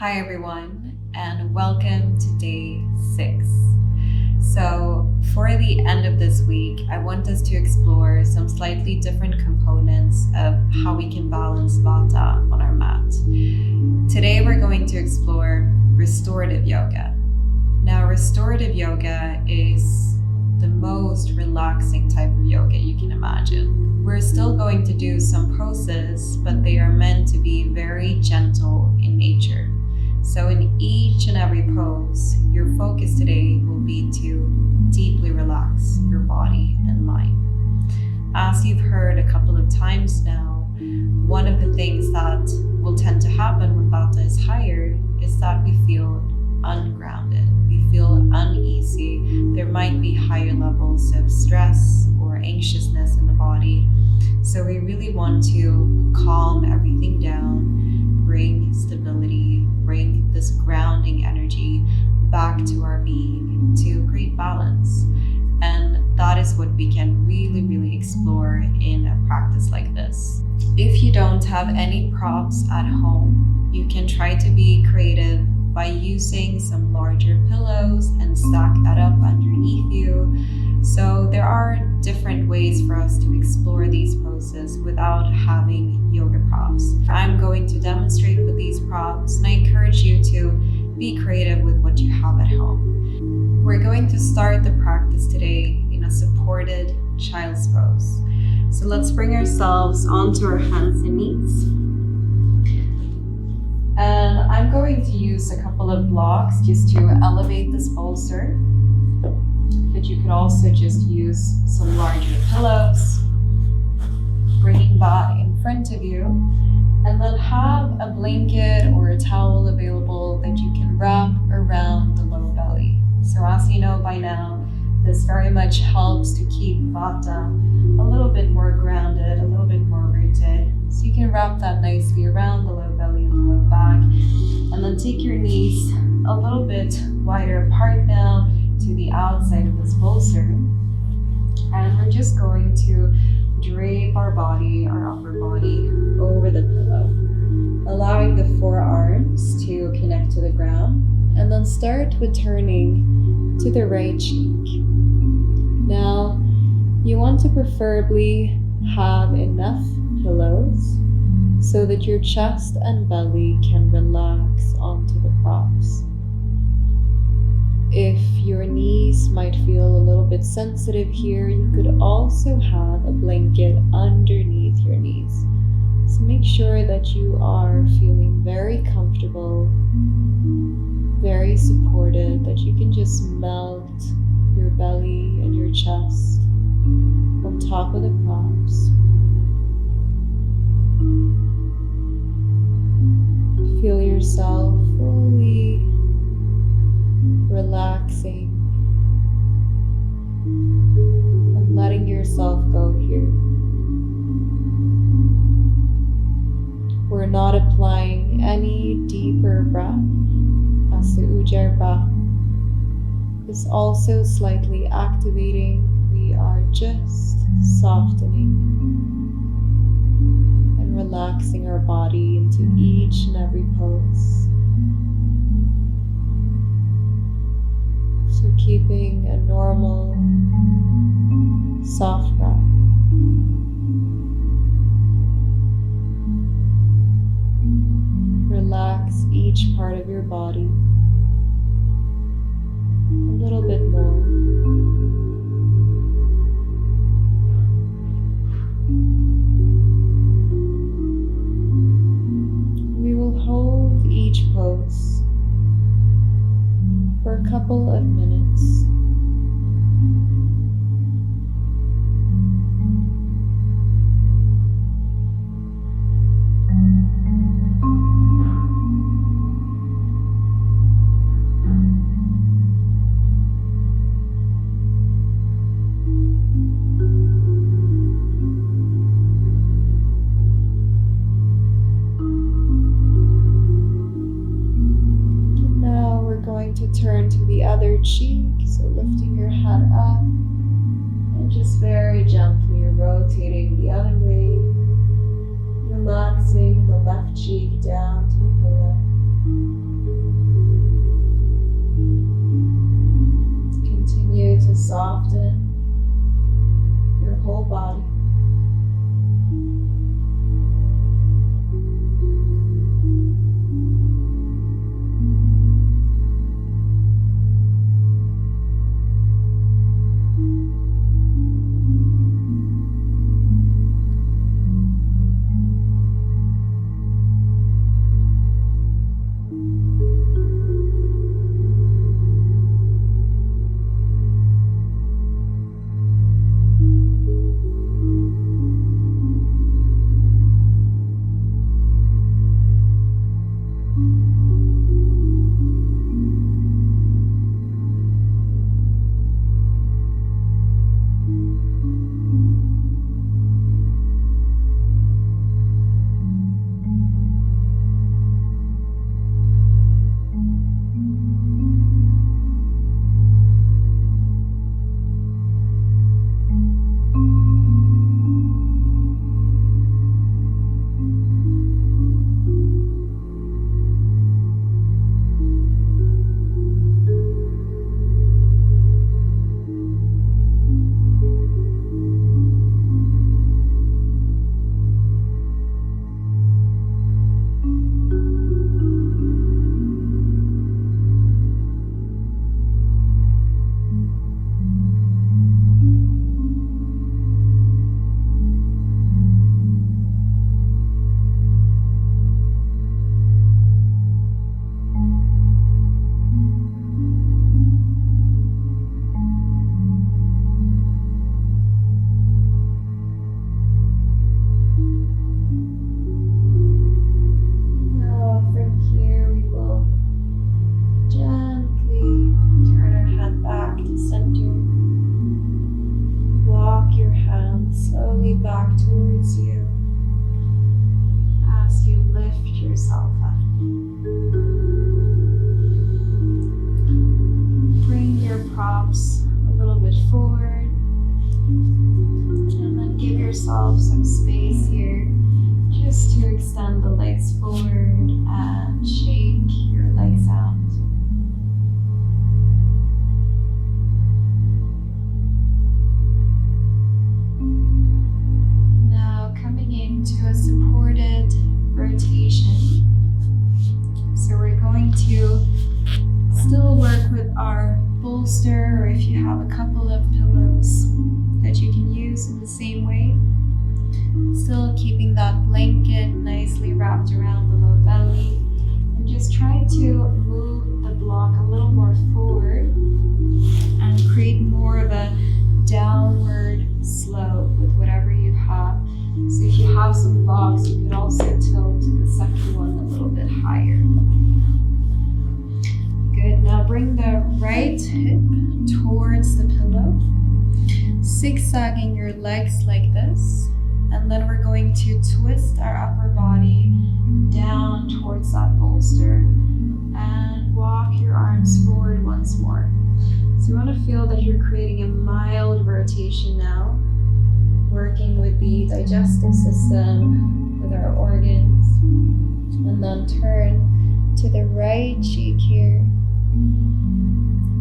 Hi everyone, and welcome to day 6. So for the end of this week, I want us to explore some slightly different components of how we can balance Vata on our mat. Today we're going to explore restorative yoga. Now restorative yoga is the most relaxing type of yoga you can imagine. We're still going to do some poses, but they are meant to be very gentle in nature. So in each and every pose, your focus today will be to deeply relax your body and mind. As you've heard a couple of times now, one of the things that will tend to happen when Vata is higher is that we feel ungrounded. We feel uneasy. There might be higher levels of stress or anxiousness in the body. So we really want to calm everything down, bring stability, bring this grounding energy back to our being to create balance. And that is what we can really explore in a practice like this. If you don't have any props at home, you can try to be creative by using some larger pillows and stack that up underneath you. So there are different ways for us to explore these poses without having yoga props. I'm going to demonstrate with these props, and I encourage you to be creative with what you have at home. We're going to start the practice today in a supported child's pose. So let's bring ourselves onto our hands and knees. And I'm going to use a couple of blocks just to elevate this bolster. But you could also just use some larger pillows, bringing that in front of you, and then have a blanket or a towel available that you can wrap around the low belly. So as you know by now, this very much helps to keep Vata a little bit more grounded, a little bit more rooted. So you can wrap that nicely around the low belly and the low back, and then take your knees a little bit wider apart now to the outside of this bolster, and we're just going to drape our body, our upper body, over the pillow, allowing the forearms to connect to the ground, and then start with turning to the right cheek. Now, you want to preferably have enough pillows so that your chest and belly can relax onto the props. If your knees might feel a little bit sensitive here, you could also have a blanket underneath your knees. So make sure that you are feeling very comfortable, very supported, that you can just melt your belly and your chest on top of the props. Feel yourself fully relaxing and letting yourself go here. We're not applying any deeper breath, as the Ujjayi breath is also slightly activating. We are just softening and relaxing our body into each and every pose. So keeping a normal, soft breath. Relax each part of your body a little bit more. We will hold each pose for a couple of minutes. To turn to the other cheek, so lifting your head up and just very gently rotating the other way, relaxing the left cheek down to the pillow. just to extend the legs forward and shake your legs out. Now coming into a supported rotation. So we're going to still work with our bolster, or if you have a couple of pillows that you can use in the same way. Still keeping that blanket nicely wrapped around the low belly, and just try to move the block a little more forward and create more of a downward slope with whatever you have. So if you have some blocks, you could also tilt the second one a little bit higher. Good, now bring the right hip towards the pillow, zigzagging your legs like this. And then we're going to twist our upper body down towards that bolster and walk your arms forward once more. So you want to feel that you're creating a mild rotation now, working with the digestive system, with our organs. And then turn to the right cheek here,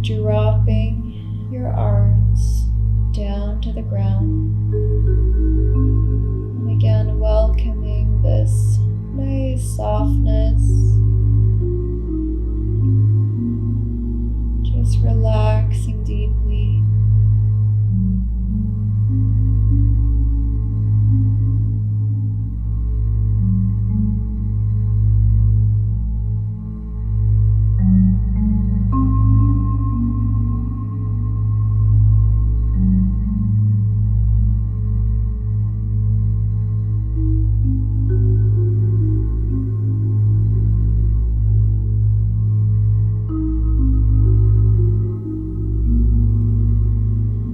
dropping your arms down to the ground. Again, welcoming this nice softness. Just relaxing deeply.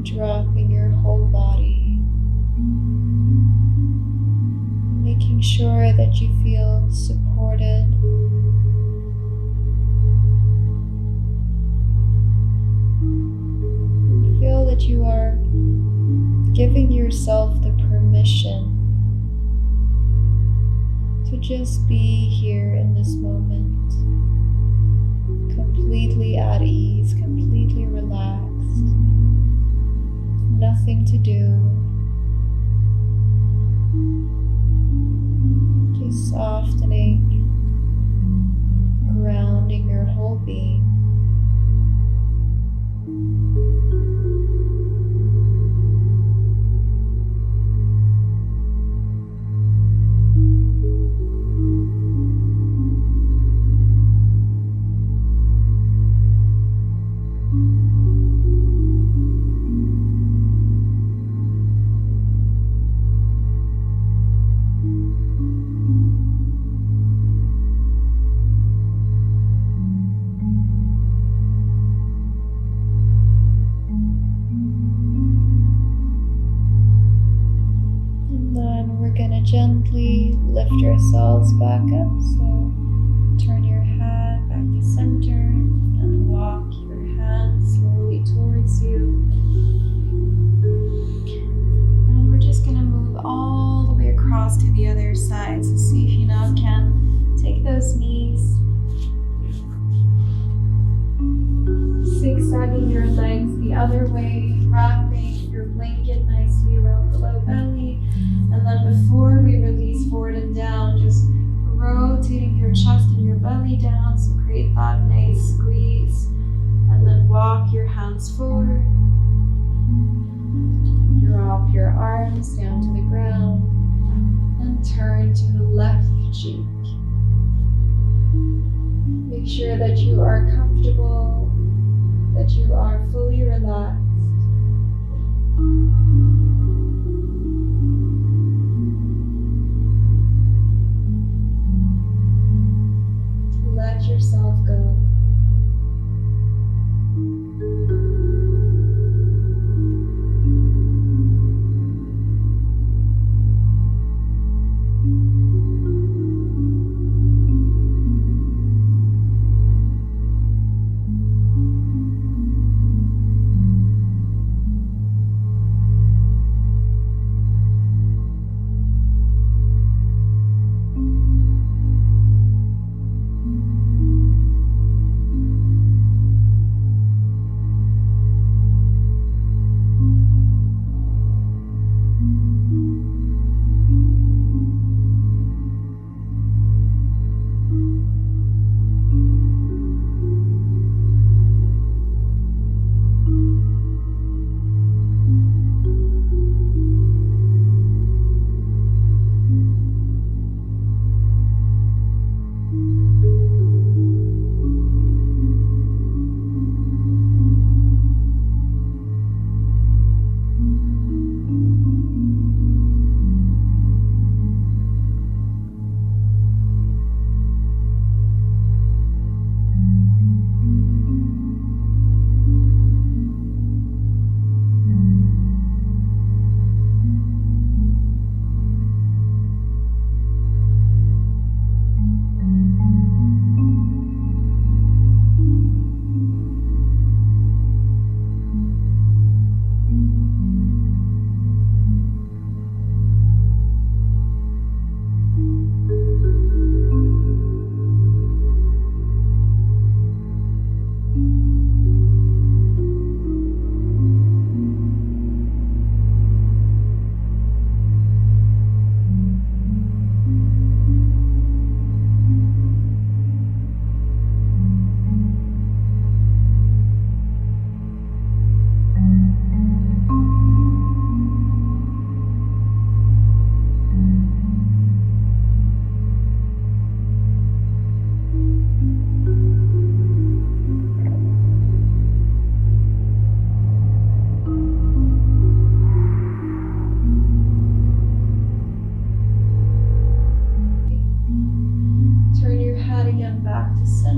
Dropping your whole body, making sure that you feel supported. Feel that you are giving yourself the permission to just be here in this moment, completely at ease, completely relaxed. Nothing to do, just softening, grounding your whole being. Gently lift yourselves back up. So turn your head back to center and walk your hands slowly towards you. And we're just going to move all the way across to the other side. So see if you now can take those knees, zigzagging your legs the other way, wrapping your blanket nicely around the low belly. And then before we release forward and down, just rotating your chest and your belly down. So create that nice squeeze. And then walk your hands forward. Drop your arms down to the ground. And turn to the left cheek. Make sure that you are comfortable, that you are fully relaxed. Let yourself go.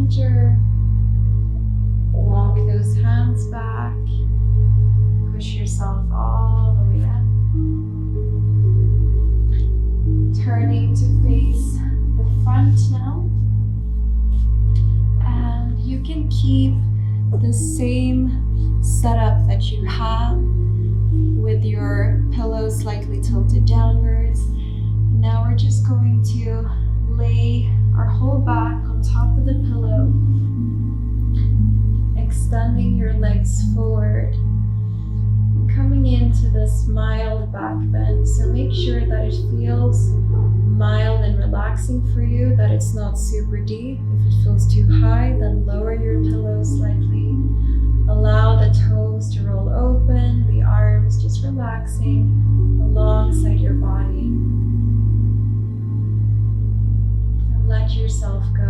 center. Walk those hands back. Push yourself all the way up. Turning to face the front now. And you can keep the same setup that you have with your pillow slightly tilted downwards. Now we're just going to lay our whole back on top of the pillow, extending your legs forward, and coming into this mild back bend. So make sure that it feels mild and relaxing for you, that it's not super deep. If it feels too high, then lower your pillow slightly. Allow the toes to roll open, the arms just relaxing alongside your body. And let yourself go.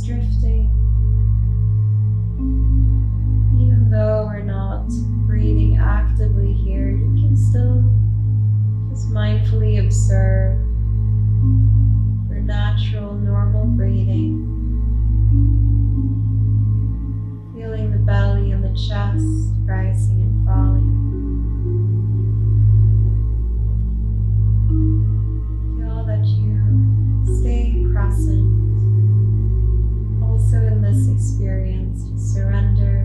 Drifting, even though we're not breathing actively here, you can still just mindfully observe your natural, normal breathing, feeling the belly and the chest rising and falling. Feel that you stay present. Also in this experience, just surrender.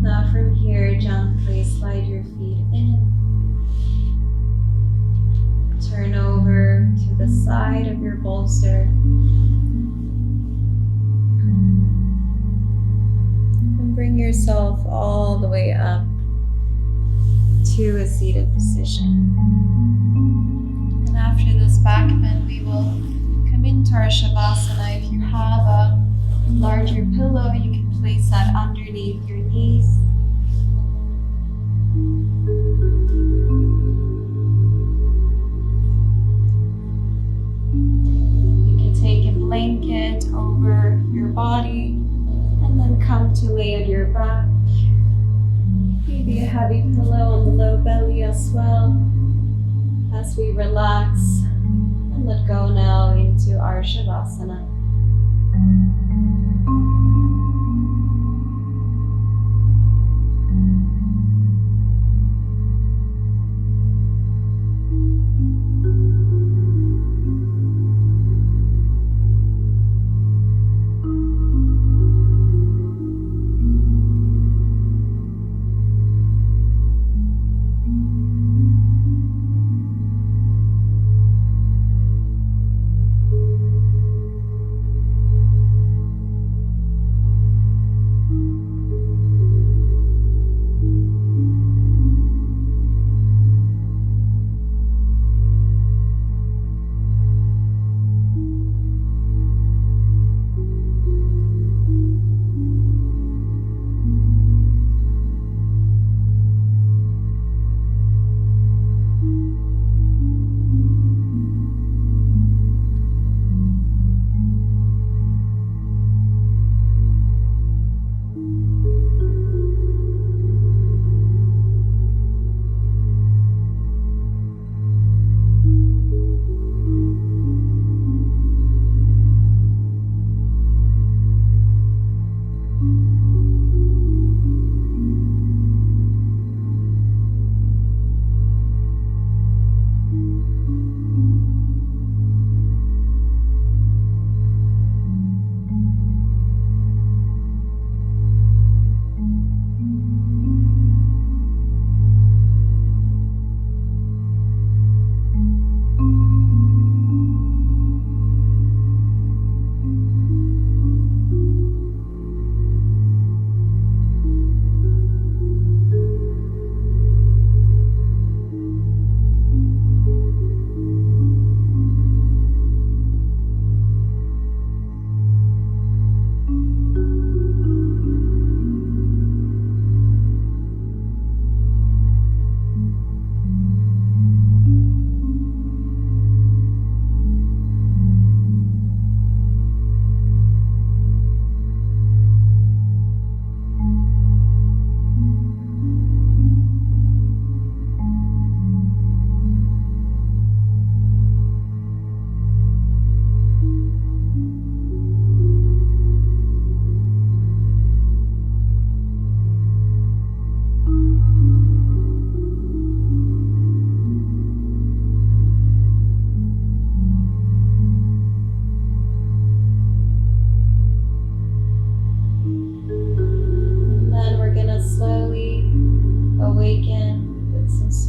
Now from here, gently slide your feet in. Turn over to the side of your bolster. Bring yourself all the way up to a seated position. And after this back bend, we will come into our Savasana. If you have a larger pillow, you can place that underneath your knees. You can take a blanket over your body and then come to lay on your back. Maybe a heavy pillow on the low belly as well, as we relax and let go now into our Savasana.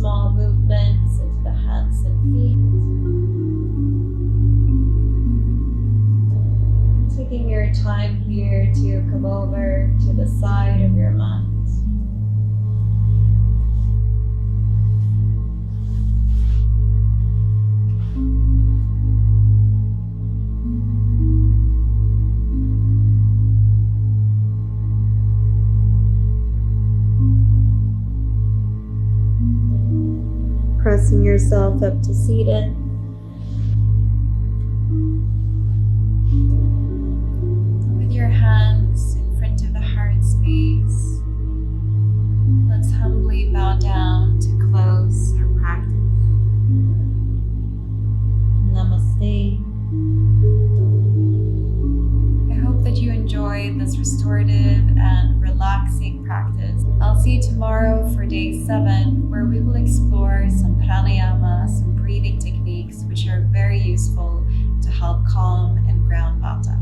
small movements into the hands and feet. Taking your time here to come over to the side of your mat. Pressing yourself up to seated. With your hands in front of the heart space, let's humbly bow down to close our practice. Namaste. I hope that you enjoyed this restorative and relaxing practice. I'll see you tomorrow for day 7, where we will explore some pranayama, some breathing techniques which are very useful to help calm and ground Vata.